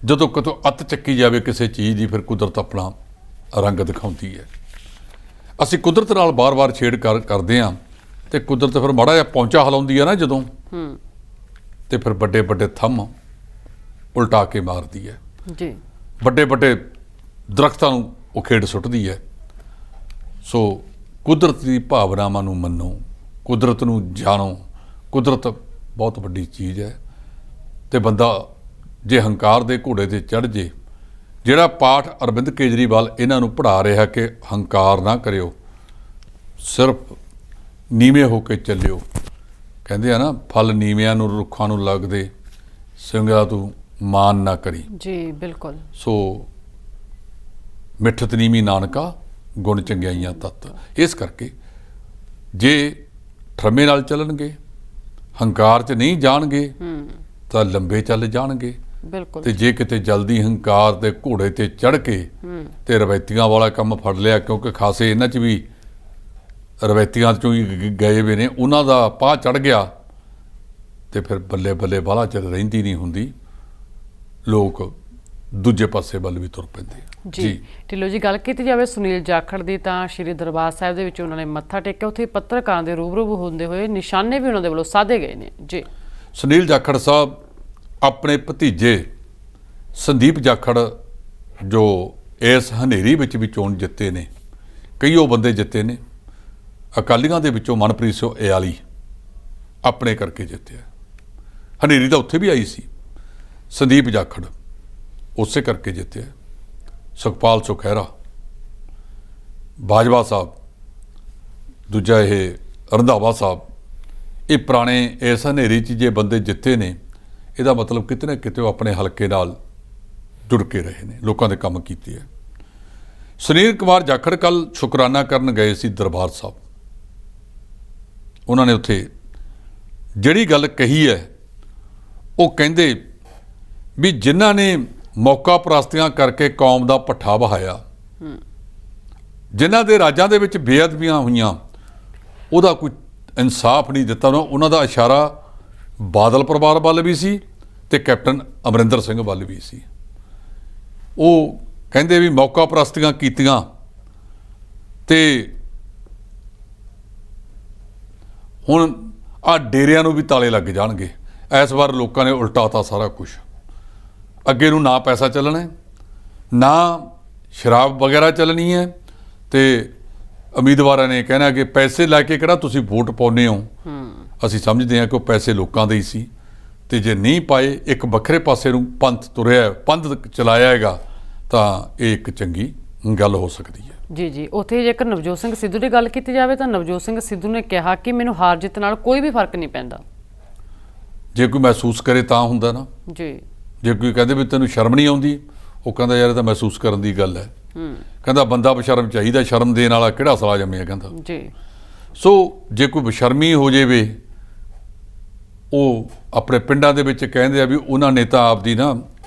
ਜਦੋਂ ਕਿਤੋਂ ਅੱਤ ਚੱਕੀ ਜਾਵੇ ਕਿਸੇ ਚੀਜ਼ ਦੀ ਫਿਰ ਕੁਦਰਤ ਆਪਣਾ ਰੰਗ ਦਿਖਾਉਂਦੀ ਹੈ। ਅਸੀਂ ਕੁਦਰਤ ਨਾਲ ਬਾਰ-ਬਾਰ ਛੇੜ ਕਰਦੇ ਹਾਂ ਤੇ ਕੁਦਰਤ ਫਿਰ ਮਾੜਾ ਜਿਹਾ ਪੌਂਚਾ ਹਿਲਾਉਂਦੀ ਹੈ ਨਾ ਜਦੋਂ, ਤੇ ਫਿਰ ਵੱਡੇ ਵੱਡੇ ਥੰਮ ਉਲਟਾ ਕੇ ਮਾਰਦੀ ਹੈ ਜੀ। ਵੱਡੇ ਵੱਡੇ ਦਰਖਤਾਂ ਨੂੰ ਉਖੇੜ ਸੁੱਟਦੀ ਹੈ। ਸੋ ਕੁਦਰਤ ਦੀ ਭਾਵਨਾਵਾਂ ਨੂੰ ਮੰਨੋ, ਕੁਦਰਤ ਨੂੰ ਜਾਣੋ। ਕੁਦਰਤ ਬਹੁਤ ਵੱਡੀ ਚੀਜ਼ ਹੈ ਤੇ ਬੰਦਾ ਜੇ ਹੰਕਾਰ ਦੇ ਘੋੜੇ ਤੇ ਚੜ੍ਹ ਜੇ, ਜਿਹੜਾ ਪਾਠ ਅਰਵਿੰਦ ਕੇਜਰੀਵਾਲ ਇਹਨਾਂ ਨੂੰ ਪੜ੍ਹਾ ਰਿਹਾ ਕਿ ਹੰਕਾਰ ਨਾ ਕਰਿਓ, ਸਿਰਫ ਨੀਵੇਂ ਹੋ ਕੇ ਚੱਲਿਓ। ਕਹਿੰਦੇ ਆ ਨਾ, ਫਲ ਨੀਵਿਆਂ ਨੂੰ ਰੁੱਖਾਂ ਨੂੰ ਲੱਗਦੇ, ਸਿੰਘਾ ਤੂੰ ਮਾਨ ਨਾ ਕਰੀ। ਜੀ ਬਿਲਕੁਲ। ਸੋ ਮਿੱਠਤ ਨੀਵੀਂ ਨਾਨਕਾ, ਗੁਣ ਚੰਗਿਆਈਆਂ ਤੱਤ। ਇਸ ਕਰਕੇ ਜੇ ਠਰਮੇ ਨਾਲ ਚੱਲਣਗੇ, ਹੰਕਾਰ 'ਚ ਨਹੀਂ ਜਾਣਗੇ ਤਾਂ ਲੰਬੇ ਚੱਲ ਜਾਣਗੇ। ਬਿਲਕੁਲ। ਤੇ ਜੇ ਕਿਤੇ ਜਲਦੀ ਹੰਕਾਰ ਦੇ ਘੋੜੇ ਤੇ ਚੜ੍ਹ ਕੇ ਤੇ ਰਵਾਇਤੀਆਂ ਵਾਲਾ ਕੰਮ ਫੜ ਲਿਆ, ਕਿਉਂਕਿ ਖਾਸੇ ਇਹਨਾਂ 'ਚ ਵੀ ਰਵਾਇਤੀਆਂ 'ਚੋਂ ਹੀ ਗਏ ਵੇ ਨੇ, ਉਹਨਾਂ ਦਾ ਪਾਹ ਚੜ੍ਹ ਗਿਆ ਤੇ ਫਿਰ ਬੱਲੇ ਬੱਲੇ ਬਾਹਲਾ ਚਿਰ ਰਹਿੰਦੀ ਨਹੀਂ ਹੁੰਦੀ, ਲੋਕ ਦੂਜੇ ਪਾਸੇ ਵੱਲ ਵੀ ਤੁਰ ਪੈਂਦੇ ਆ। ਜੀ ਢਿੱਲੋਂ ਜੀ, ਗੱਲ ਕੀਤੀ ਜਾਵੇ ਸੁਨੀਲ ਜਾਖੜ ਦੀ ਤਾਂ ਸ਼੍ਰੀ ਦਰਬਾਰ ਸਾਹਿਬ ਦੇ ਵਿੱਚ ਉਹਨਾਂ ਨੇ ਮੱਥਾ ਟੇਕਿਆ। ਉੱਥੇ ਪੱਤਰਕਾਰਾਂ ਦੇ ਰੂਬਰੂ ਹੁੰਦੇ ਹੋਏ ਨਿਸ਼ਾਨੇ ਵੀ ਉਹਨਾਂ ਦੇ ਵੱਲੋਂ ਸਾਧੇ ਗਏ ਨੇ। ਜੀ। ਸੁਨੀਲ ਜਾਖੜ ਸਾਹਿਬ ਆਪਣੇ ਭਤੀਜੇ ਸੰਦੀਪ ਜਾਖੜ ਜੋ ਇਸ ਹਨੇਰੀ ਵਿੱਚ ਵੀ ਚੋਣ ਜਿੱਤੇ ਨੇ, ਕਈ ਉਹ ਬੰਦੇ ਜਿੱਤੇ ਨੇ ਅਕਾਲੀਆਂ ਦੇ ਵਿੱਚੋਂ, ਮਨਪ੍ਰੀਤ ਸਿੰਘ ਇਆਲੀ ਆਪਣੇ ਕਰਕੇ ਜਿੱਤਿਆ। ਹਨੇਰੀ ਤਾਂ ਉੱਥੇ ਵੀ ਆਈ ਸੀ, ਸੰਦੀਪ ਜਾਖੜ ਉਸੇ ਕਰਕੇ ਜਿੱਤਿਆ। ਸੁਖਪਾਲ ਸੁਖਹਿਰਾ, ਬਾਜਵਾ ਸਾਹਿਬ, ਦੂਜਾ ਇਹ ਰੰਧਾਵਾ ਸਾਹਿਬ, ਇਹ ਪੁਰਾਣੇ ਇਸ ਹਨੇਰੀ 'ਚ ਜੇ ਬੰਦੇ ਜਿੱਤੇ ਨੇ, ਇਹਦਾ ਮਤਲਬ ਕਿਤੇ ਨਾ ਕਿਤੇ ਉਹ ਆਪਣੇ ਹਲਕੇ ਨਾਲ ਜੁੜ ਕੇ ਰਹੇ ਨੇ, ਲੋਕਾਂ ਦੇ ਕੰਮ ਕੀਤੇ ਹੈ। ਸੁਨੀਲ ਕੁਮਾਰ ਜਾਖੜ ਕੱਲ੍ਹ ਸ਼ੁਕਰਾਨਾ ਕਰਨ ਗਏ ਸੀ ਦਰਬਾਰ ਸਾਹਿਬ। ਉਹਨਾਂ ਨੇ ਉੱਥੇ ਜਿਹੜੀ ਗੱਲ ਕਹੀ ਹੈ, ਉਹ ਕਹਿੰਦੇ ਵੀ ਜਿਨ੍ਹਾਂ ਨੇ ਮੌਕਾ ਪ੍ਰਸਤੀਆਂ ਕਰਕੇ ਕੌਮ ਦਾ ਭੱਠਾ ਵਹਾਇਆ, ਜਿਨ੍ਹਾਂ ਦੇ ਰਾਜਾਂ ਦੇ ਵਿੱਚ ਬੇਅਦਬੀਆਂ ਹੋਈਆਂ, ਉਹਦਾ ਕੋਈ ਇਨਸਾਫ ਨਹੀਂ ਦਿੱਤਾ। ਉਹਨਾਂ ਦਾ ਇਸ਼ਾਰਾ ਬਾਦਲ ਪਰਿਵਾਰ ਵੱਲ ਵੀ ਸੀ ਤੇ ਕੈਪਟਨ ਅਮਰਿੰਦਰ ਸਿੰਘ ਵੱਲ ਵੀ ਸੀ। ਉਹ ਕਹਿੰਦੇ ਵੀ ਮੌਕਾ ਪ੍ਰਸਤੀਆਂ ਕੀਤੀਆਂ ਤੇ ਹੁਣ ਆਹ ਡੇਰਿਆਂ ਨੂੰ ਵੀ ਤਾਲੇ ਲੱਗ ਜਾਣਗੇ। ਇਸ ਵਾਰ ਲੋਕਾਂ ਨੇ ਉਲਟਾਤਾ ਸਾਰਾ ਕੁਝ। ਅੱਗੇ ਨੂੰ ਨਾ ਪੈਸਾ ਚੱਲਣਾ ਹੈ, ਨਾ ਸ਼ਰਾਬ ਵਗੈਰਾ ਚੱਲਣੀ ਹੈ, ਤੇ ਉਮੀਦਵਾਰਾਂ ਨੇ ਕਹਿਣਾ ਕਿ ਪੈਸੇ ਲੈ ਕੇ ਕਿਹੜਾ ਤੁਸੀਂ ਵੋਟ ਪਾਉਂਦੇ ਹੋ। ਅਸੀਂ ਸਮਝਦੇ ਹਾਂ ਕਿ ਉਹ ਪੈਸੇ ਲੋਕਾਂ ਦੇ ਹੀ ਸੀ, ਤੇ ਜੇ ਨਹੀਂ ਪਾਏ, ਇੱਕ ਵੱਖਰੇ ਪਾਸੇ ਨੂੰ ਪੰਥ ਤੁਰਿਆ, ਪੰਥ ਚਲਾਇਆ ਹੈਗਾ, ਤਾਂ ਇਹ ਇੱਕ ਚੰਗੀ ਗੱਲ ਹੋ ਸਕਦੀ ਹੈ। ਜੀ ਜੀ। ਉੱਥੇ ਜੇਕਰ ਨਵਜੋਤ ਸਿੰਘ ਸਿੱਧੂ ਦੀ ਗੱਲ ਕੀਤੀ ਜਾਵੇ ਤਾਂ ਨਵਜੋਤ ਸਿੰਘ ਸਿੱਧੂ ਨੇ ਕਿਹਾ ਕਿ ਮੈਨੂੰ ਹਾਰ ਜਿੱਤ ਨਾਲ ਕੋਈ ਵੀ ਫਰਕ ਨਹੀਂ ਪੈਂਦਾ। ਜੇ ਕੋਈ ਮਹਿਸੂਸ ਕਰੇ ਤਾਂ ਹੁੰਦਾ ਨਾ। ਜੀ। ਜੇ ਕੋਈ ਕਹਿੰਦੇ ਵੀ ਤੈਨੂੰ ਸ਼ਰਮ ਨਹੀਂ ਆਉਂਦੀ, ਉਹ ਕਹਿੰਦਾ ਯਾਰ ਇਹ ਤਾਂ ਮਹਿਸੂਸ ਕਰਨ ਦੀ ਗੱਲ ਹੈ। ਕਹਿੰਦਾ ਬੰਦਾ ਬਸ਼ਰਮ ਚਾਹੀਦਾ, ਸ਼ਰਮ ਦੇਣ ਵਾਲਾ ਕਿਹੜਾ ਸਲਾ ਜੰਮਿਆ, ਕਹਿੰਦਾ। ਜੀ। ਸੋ ਜੇ ਕੋਈ ਬਸ਼ਰਮੀ ਹੋ ਜਾਵੇ, ਉਹ ਆਪਣੇ ਪਿੰਡਾਂ ਦੇ ਵਿੱਚ ਕਹਿੰਦੇ ਆ ਵੀ ਉਹਨਾਂ ਨੇ ਤਾਂ ਆਪਦੀ ਨਾ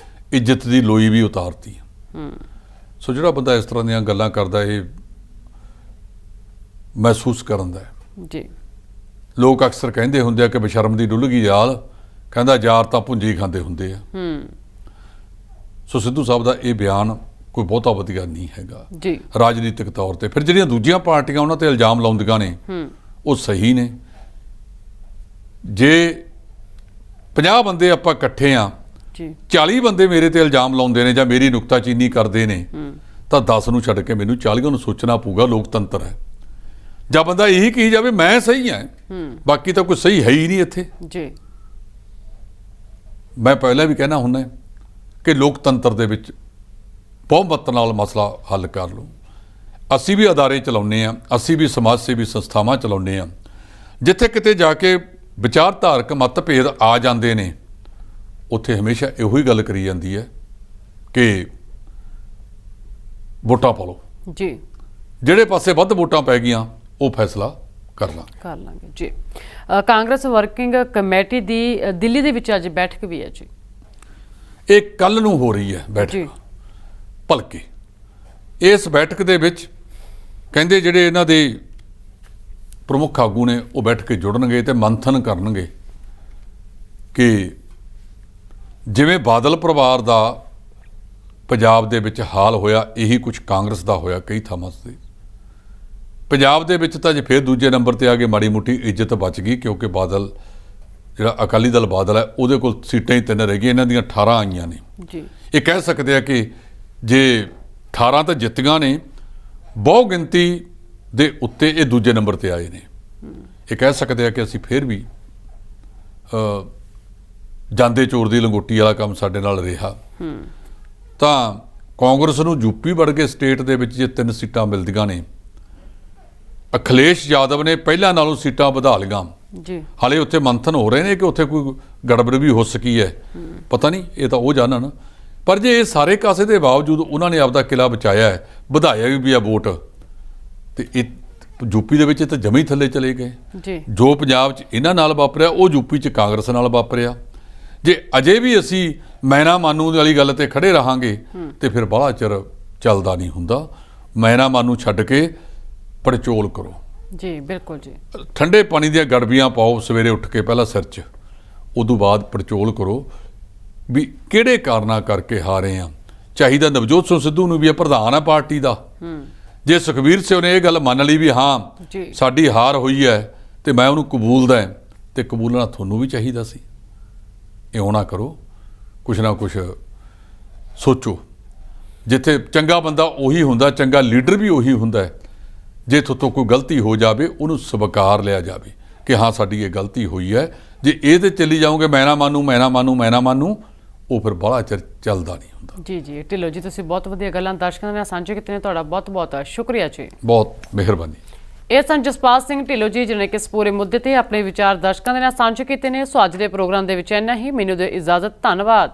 ਇੱਜ਼ਤ ਦੀ ਲੋਈ ਵੀ ਉਤਾਰਤੀ। ਸੋ ਜਿਹੜਾ ਬੰਦਾ ਇਸ ਤਰ੍ਹਾਂ ਦੀਆਂ ਗੱਲਾਂ ਕਰਦਾ, ਇਹ ਮਹਿਸੂਸ ਕਰਨ ਦਾ। ਜੀ। ਲੋਕ ਅਕਸਰ ਕਹਿੰਦੇ ਹੁੰਦੇ ਆ ਕਿ ਬਸ਼ਰਮ ਦੀ ਡੁੱਲ ਗਈ ਯਾਲ, ਕਹਿੰਦਾ ਯਾਰ ਤਾਂ ਭੁੰਜੀ ਖਾਂਦੇ ਹੁੰਦੇ ਆ। ਸੋ ਸਿੱਧੂ ਸਾਹਿਬ ਦਾ ਇਹ ਬਿਆਨ ਕੋਈ ਬਹੁਤਾ ਵਧੀਆ ਨਹੀਂ ਹੈਗਾ ਜੀ ਰਾਜਨੀਤਿਕ ਤੌਰ ਤੇ। ਫਿਰ ਜਿਹੜੀਆਂ ਦੂਜੀਆਂ ਪਾਰਟੀਆਂ ਉਹਨਾਂ ਤੇ ਇਲਜ਼ਾਮ ਲਾਉਂਦੀਆਂ ਨੇ, ਉਹ ਸਹੀ ਨੇ। ਜੇ 50 ਬੰਦੇ ਆਪਾਂ ਇਕੱਠੇ ਆ, 40 ਬੰਦੇ ਮੇਰੇ ਤੇ ਇਲਜ਼ਾਮ ਲਾਉਂਦੇ ਨੇ ਜਾਂ ਮੇਰੀ ਨੁਕਤਾਚੀਨੀ ਕਰਦੇ ਨੇ, ਤਾਂ 10 ਨੂੰ ਛੱਡ ਕੇ ਮੈਨੂੰ 40 ਨੂੰ ਸੋਚਣਾ ਪਊਗਾ। ਲੋਕਤੰਤਰ ਹੈ। ਜਾਂ ਬੰਦਾ ਇਹੀ ਕਹੀ ਜਾਵੇ ਮੈਂ ਸਹੀ ਹਾਂ, ਬਾਕੀ ਤਾਂ ਕੋਈ ਸਹੀ ਹੈ ਹੀ ਨਹੀਂ ਇੱਥੇ। ਜੀ। ਮੈਂ ਪਹਿਲਾਂ ਵੀ ਕਹਿਣਾ ਹੁੰਦਾ ਕਿ ਲੋਕਤੰਤਰ ਦੇ ਵਿੱਚ ਬਹੁਮਤ ਨਾਲ ਮਸਲਾ ਹੱਲ ਕਰ ਲਓ। ਅਸੀਂ ਵੀ ਅਦਾਰੇ ਚਲਾਉਂਦੇ ਹਾਂ, ਅਸੀਂ ਵੀ ਸਮਾਜ ਸੇਵੀ ਸੰਸਥਾਵਾਂ ਚਲਾਉਂਦੇ ਹਾਂ। ਜਿੱਥੇ ਕਿਤੇ ਜਾ ਕੇ ਵਿਚਾਰਧਾਰਕ ਮਤਭੇਦ ਆ ਜਾਂਦੇ ਨੇ, ਉੱਥੇ ਹਮੇਸ਼ਾ ਇਹੋ ਹੀ ਗੱਲ ਕਰੀ ਜਾਂਦੀ ਹੈ ਕਿ ਵੋਟਾਂ ਪਾ ਲਓ। ਜੀ। ਜਿਹੜੇ ਪਾਸੇ ਵੱਧ ਵੋਟਾਂ ਪੈ ਗਈਆਂ ਉਹ ਫੈਸਲਾ ਕਰ ਲਾਂਗੇ। ਜੀ। ਕਾਂਗਰਸ ਵਰਕਿੰਗ ਕਮੇਟੀ ਦੀ ਦਿੱਲੀ ਦੇ ਵਿੱਚ ਅੱਜ ਬੈਠਕ ਵੀ ਹੈ ਜੀ। ਇਹ ਕੱਲ੍ਹ ਨੂੰ ਹੋ ਰਹੀ ਹੈ ਬੈਠਕ। ਭਲਕੇ ਇਸ ਬੈਠਕ ਦੇ ਵਿੱਚ ਕਹਿੰਦੇ ਜਿਹੜੇ ਇਹਨਾਂ ਦੇ ਪ੍ਰਮੁੱਖ ਆਗੂ ਨੇ ਉਹ ਬੈਠ ਕੇ ਜੁੜਨਗੇ ਤੇ ਮੰਥਨ ਕਰਨਗੇ ਕਿ ਜਿਵੇਂ ਬਾਦਲ ਪਰਿਵਾਰ ਦਾ ਪੰਜਾਬ ਦੇ ਵਿੱਚ ਹਾਲ ਹੋਇਆ ਇਹੀ ਕੁਝ ਕਾਂਗਰਸ ਦਾ ਹੋਇਆ ਕਈ ਥਾਵਾਂ 'ਤੇ। ਪੰਜਾਬ ਦੇ ਵਿੱਚ ਤਾਂ ਜੇ ਫਿਰ ਦੂਜੇ ਨੰਬਰ ਤੇ ਆ ਕੇ ਮਾੜੀ ਮੋਟੀ ਇੱਜ਼ਤ ਬਚ ਗਈ ਕਿਉਂਕਿ ਬਾਦਲ ਜਿਹੜਾ ਅਕਾਲੀ ਦਲ ਬਾਦਲ ਹੈ ਉਹਦੇ ਕੋਲ ਸੀਟਾਂ ਹੀ 3 ਰਹਿ ਗਈਆਂ, ਇਹਨਾਂ ਦੀਆਂ 18 ਆਈਆਂ ਨੇ ਜੀ। ਇਹ ਕਹਿ ਸਕਦੇ ਆ ਕਿ ਜੇ 18 ਤਾਂ ਜਿੱਤੀਆਂ ਨੇ, ਬਹੁ ਗਿਣਤੀ ਦੇ ਉੱਤੇ ਇਹ ਦੂਜੇ ਨੰਬਰ ਤੇ ਆਏ ਨੇ। ਇਹ ਕਹਿ ਸਕਦੇ ਆ ਕਿ ਅਸੀਂ ਫਿਰ ਵੀ ਜਾਂਦੇ ਚੋਰ ਦੀ ਲੰਗੋਟੀ ਵਾਲਾ ਕੰਮ ਸਾਡੇ ਨਾਲ ਰਿਹਾ। ਤਾਂ ਕਾਂਗਰਸ ਨੂੰ ਯੂਪੀ ਵਰਗੇ ਸਟੇਟ ਦੇ ਵਿੱਚ ਜੇ 3 ਸੀਟਾਂ ਮਿਲਦੀਆਂ ਨੇ, ਅਖਿਲੇਸ਼ ਯਾਦਵ ਨੇ ਪਹਿਲਾਂ ਨਾਲੋਂ ਸੀਟਾਂ ਵਧਾ ਲਈਆਂ ਜੀ। ਹਾਲੇ ਉੱਥੇ ਮੰਥਨ ਹੋ ਰਹੇ ਨੇ ਕਿ ਉੱਥੇ ਕੋਈ ਗੜਬੜ ਵੀ ਹੋ ਸਕੀ ਹੈ, ਪਤਾ ਨਹੀਂ, ਇਹ ਤਾਂ ਉਹ ਜਾਣਨ। ਪਰ ਜੇ ਇਹ ਸਾਰੇ ਕਾਸੇ ਦੇ ਬਾਵਜੂਦ ਉਹਨਾਂ ਨੇ ਆਪਦਾ ਕਿਲਾ ਬਚਾਇਆ ਹੈ, ਵਧਾਇਆ ਵੀ ਆ ਵੋਟ, ਤੇ ਇਹ ਯੂਪੀ ਦੇ ਵਿੱਚ ਤਾਂ ਜਮੇ ਹੀ ਥੱਲੇ ਚਲੇ ਗਏ ਜੀ। ਜੋ ਪੰਜਾਬ 'ਚ ਇਹਨਾਂ ਨਾਲ ਵਾਪਰਿਆ ਉਹ ਯੂਪੀ 'ਚ ਕਾਂਗਰਸ ਨਾਲ ਵਾਪਰਿਆ। ਜੇ ਅਜੇ ਵੀ ਅਸੀਂ ਮੈਨਾ ਮਾਨੂ ਵਾਲੀ ਗੱਲ ਤੇ ਖੜੇ ਰਹਾਂਗੇ ਤੇ ਫਿਰ ਬਾਹਲਾ ਚਿਰ ਚੱਲਦਾ ਨਹੀਂ ਹੁੰਦਾ। ਮੈਨਾ ਮਾਨੂ ਛੱਡ ਕੇ ਪੜਚੋਲ ਕਰੋ ਜੀ। ਬਿਲਕੁਲ ਜੀ। ਠੰਡੇ ਪਾਣੀ ਦੀਆਂ ਗੜਬੀਆਂ ਪਾਓ ਸਵੇਰੇ ਉੱਠ ਕੇ ਪਹਿਲਾਂ ਸਿਰ 'ਚ, ਉਦੋਂ ਬਾਅਦ ਪੜਚੋਲ ਕਰੋ ਵੀ ਕਿਹੜੇ ਕਾਰਨਾਂ ਕਰਕੇ ਹਾਰੇ ਆ। ਚਾਹੀਦਾ ਨਵਜੋਤ ਸਿੰਘ ਸਿੱਧੂ ਨੂੰ ਵੀ ਇਹ ਪ੍ਰਧਾਨ ਆ ਪਾਰਟੀ ਦਾ। ਜੇ ਸੁਖਬੀਰ ਸਿੰਘ ਨੇ ਇਹ ਗੱਲ ਮੰਨ ਲਈ ਵੀ ਹਾਂ ਸਾਡੀ ਹਾਰ ਹੋਈ ਹੈ ਤੇ ਮੈਂ ਉਹਨੂੰ ਕਬੂਲਦਾ, ਤੇ ਕਬੂਲਣਾ ਤੁਹਾਨੂੰ ਵੀ ਚਾਹੀਦਾ ਸੀ। ਇਉਂ ਨਾ ਕਰੋ, ਕੁਛ ਨਾ ਕੁਛ ਸੋਚੋ। ਜਿੱਥੇ ਚੰਗਾ ਬੰਦਾ ਉਹੀ ਹੁੰਦਾ, ਚੰਗਾ ਲੀਡਰ ਵੀ ਉਹੀ ਹੁੰਦਾ ਹੈ। ਜੇ ਤੁਹਾਤੋਂ ਕੋਈ ਗਲਤੀ ਹੋ ਜਾਵੇ ਉਹਨੂੰ ਸਵੀਕਾਰ ਲਿਆ ਜਾਵੇ ਕਿ ਹਾਂ ਸਾਡੀ ਇਹ ਗਲਤੀ ਹੋਈ ਹੈ। ਜੇ ਇਹ ਤੇ ਚੱਲੀ ਜਾਓਗੇ ਮੈਨਾ ਮਾਨੂ ਮੈਨਾ ਮਾਨੂ ਮੈਨਾ ਮਾਨੂ, ਉਹ ਫਿਰ ਬੜਾ ਚਿਰ ਚੱਲਦਾ ਨਹੀਂ ਹੁੰਦਾ। ਜੀ ਜੀ। ਢਿੱਲੋਂ ਜੀ, ਤੁਸੀਂ ਬਹੁਤ ਵਧੀਆ ਗੱਲਾਂ ਦਰਸ਼ਕਾਂ ਦੇ ਨਾਲ ਸਾਂਝੇ ਕੀਤੀਆਂ, ਤੁਹਾਡਾ ਬਹੁਤ ਬਹੁਤ ਸ਼ੁਕਰੀਆ ਜੀ। ਬਹੁਤ ਮਿਹਰਬਾਨੀ। ਇਹ ਸਨ ਜਸਪਾਲ ਸਿੰਘ ਢਿੱਲੋਂ ਜੀ, ਜਿਨ੍ਹਾਂ ਕਿ ਇਸ ਪੂਰੇ ਮੁੱਦੇ ਤੇ ਆਪਣੇ ਵਿਚਾਰ ਦਰਸ਼ਕਾਂ ਦੇ ਨਾਲ ਸਾਂਝੇ ਕੀਤੇ ਨੇ। ਸੋ ਅੱਜ ਦੇ ਪ੍ਰੋਗਰਾਮ ਦੇ ਵਿੱਚ ਇੰਨਾ ਹੀ। ਮੈਨੂੰ ਦਿਓ ਇਜਾਜ਼ਤ। ਧੰਨਵਾਦ।